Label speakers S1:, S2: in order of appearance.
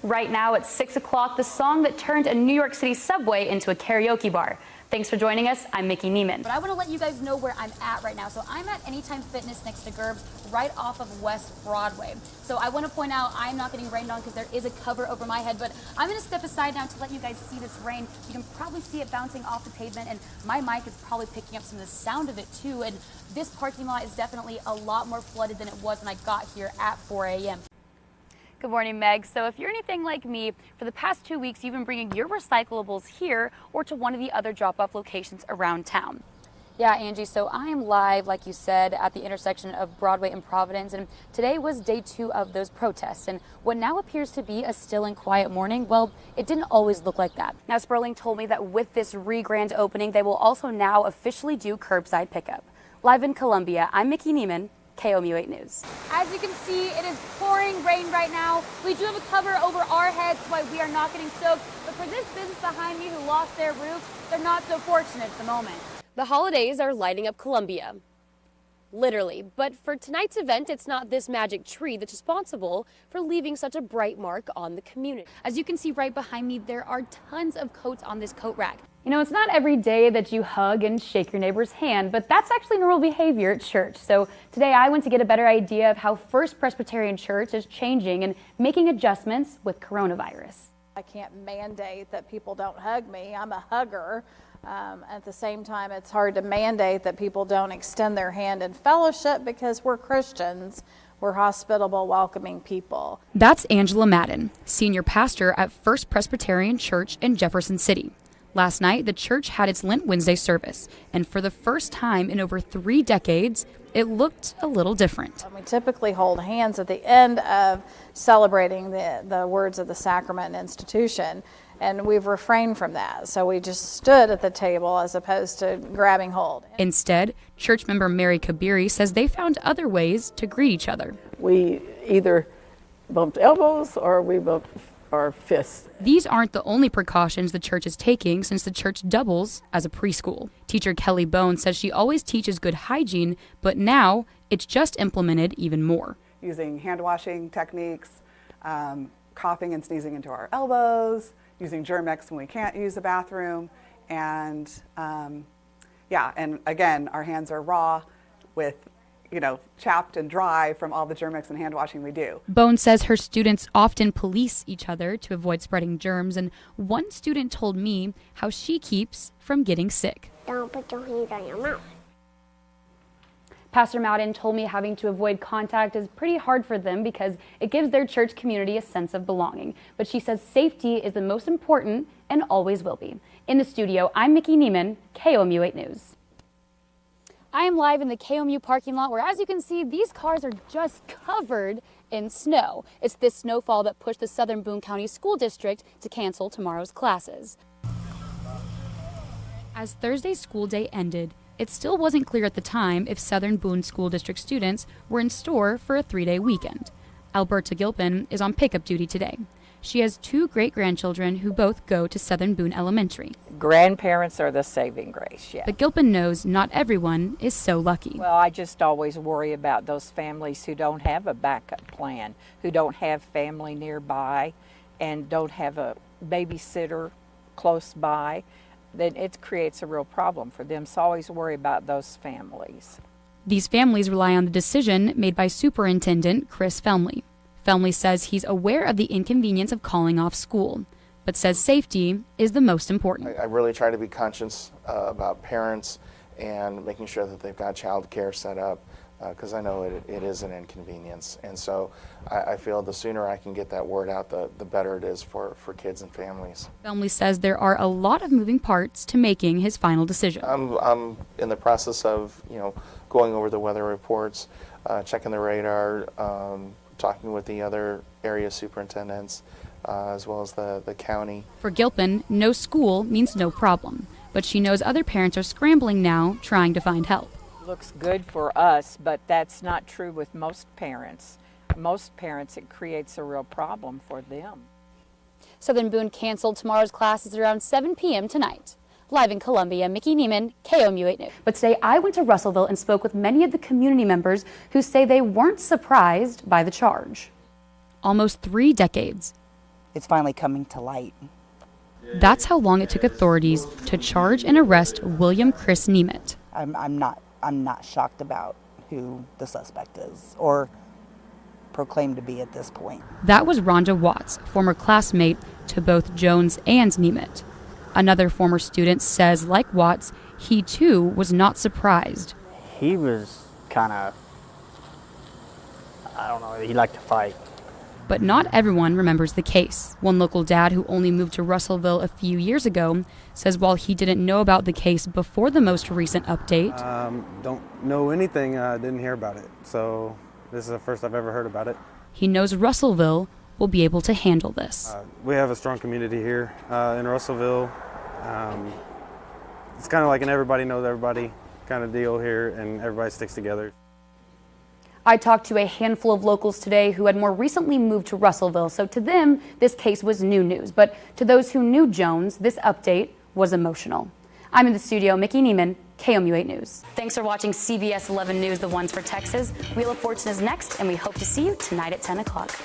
S1: Right now at 6 o'clock, the song that turned a New York City subway into a karaoke bar. Thanks for joining us. I'm Micki Neiman.
S2: But I want to let you guys know where I'm at right now. So I'm at Anytime Fitness next to Gerbs, right off of West Broadway. So I want to point out I'm not getting rained on because there is a cover over my head, but I'm going to step aside now to let you guys see this rain. You can probably see it bouncing off the pavement, and my mic is probably picking up some of the sound of it too. And this parking lot is definitely a lot more flooded than it was when I got here at 4 a.m.
S1: Good morning, Meg. So if you're anything like me, for the past 2 weeks, you've been bringing your recyclables here or to one of the other drop-off locations around town.
S2: Yeah, Angie, so I am live, like you said, at the intersection of Broadway and Providence, and today was day 2 of those protests, and what now appears to be a still and quiet morning, well, it didn't always look like that.
S1: Now, Sperling told me that with this re-grand opening, they will also now officially do curbside pickup. Live in Columbia, I'm Micki Neiman, KOMU 8 News.
S2: As you can see, it is pouring rain right now. We do have a cover over our heads, so we are not getting soaked. But for this business behind me who lost their roof, they're not so fortunate at the moment.
S3: The holidays are lighting up Columbia. Literally. But for tonight's event, it's not this magic tree that's responsible for leaving such a bright mark on the community.
S2: As you can see right behind me, there are tons of coats on this coat rack.
S1: You know, it's not every day that you hug and shake your neighbor's hand, but that's actually normal behavior at church. So today I went to get a better idea of how First Presbyterian Church is changing and making adjustments with coronavirus.
S4: I can't mandate that people don't hug me. I'm a hugger. At the same time, it's hard to mandate that people don't extend their hand in fellowship because we're Christians. We're hospitable, welcoming people.
S1: That's Angela Madden, senior pastor at First Presbyterian Church in Jefferson City. Last night, the church had its Lent Wednesday service, and for the first time in over 3 decades, it looked a little different.
S4: We typically hold hands at the end of celebrating the words of the sacrament and institution, and we've refrained from that. So we just stood at the table as opposed to grabbing hold.
S1: Instead, church member Mary Kabiri says they found other ways to greet each other.
S5: We either bumped elbows or we bumped our fists.
S1: These aren't the only precautions the church is taking since the church doubles as a preschool. Teacher Kelly Bone says she always teaches good hygiene, but now it's just implemented even more.
S6: Using hand washing techniques, coughing and sneezing into our elbows, using Germ-X when we can't use the bathroom, and and again, our hands are raw with chapped and dry from all the Germ-X and hand washing we do.
S1: Bone says her students often police each other to avoid spreading germs, and one student told me how she keeps from getting sick.
S7: Don't put your hands on your mouth.
S1: Pastor Madden told me having to avoid contact is pretty hard for them because it gives their church community a sense of belonging. But she says safety is the most important and always will be. In the studio, I'm Micki Neiman, KOMU 8 News.
S2: I am live in the KOMU parking lot where, as you can see, these cars are just covered in snow. It's this snowfall that pushed the Southern Boone County School District to cancel tomorrow's classes.
S1: As Thursday's school day ended, it still wasn't clear at the time if Southern Boone School District students were in store for a 3-day weekend. Alberta Gilpin is on pickup duty today. She has 2 great-grandchildren who both go to Southern Boone Elementary.
S8: Grandparents are the saving grace, yeah.
S1: But Gilpin knows not everyone is so lucky.
S8: Well, I just always worry about those families who don't have a backup plan, who don't have family nearby and don't have a babysitter close by. Then it creates a real problem for them. So I always worry about those families.
S1: These families rely on the decision made by Superintendent Chris Felmley. Felmley says he's aware of the inconvenience of calling off school, but says safety is the most important.
S9: I really try to be conscious about parents and making sure that they've got child care set up, because I know it is an inconvenience. And so I feel the sooner I can get that word out, the better it is for kids and families.
S1: Felmley says there are a lot of moving parts to making his final decision.
S9: I'm in the process of going over the weather reports, checking the radar, talking with the other area superintendents, as well as the county.
S1: For Gilpin, no school means no problem, but she knows other parents are scrambling now trying to find help.
S8: Looks good for us, but that's not true with most parents. Most parents, it creates a real problem for them.
S2: Southern Boone canceled tomorrow's classes around 7 p.m. tonight. Live in Columbia, Micki Neiman, KOMU 8 News.
S1: But today I went to Russellville and spoke with many of the community members who say they weren't surprised by the charge. Almost 3 decades.
S10: it's finally coming to light.
S1: That's how long it took authorities to charge and arrest William Chris Neiman.
S10: I'm not shocked about who the suspect is or proclaimed to be at this point.
S1: That was Rhonda Watts, former classmate to both Jones and Neiman. Another former student says, like Watts, he too was not surprised.
S11: He was kind of, I don't know, he liked to fight.
S1: But not everyone remembers the case. One local dad who only moved to Russellville a few years ago says while he didn't know about the case before the most recent update,
S12: don't know anything, didn't hear about it. So this is the first I've ever heard about it.
S1: he knows Russellville will be able to handle this.
S12: We have a strong community here in Russellville. It's kind of like an everybody knows everybody kind of deal here, and everybody sticks together.
S2: I talked to a handful of locals today who had more recently moved to Russellville, so to them, this case was new news. But to those who knew Jones, this update was emotional. I'm in the studio, Micki Neiman, KOMU8 News. Thanks for watching CBS 11 News, The Ones for Texas. Wheel of Fortune is next, and we hope to see you tonight at 10 o'clock.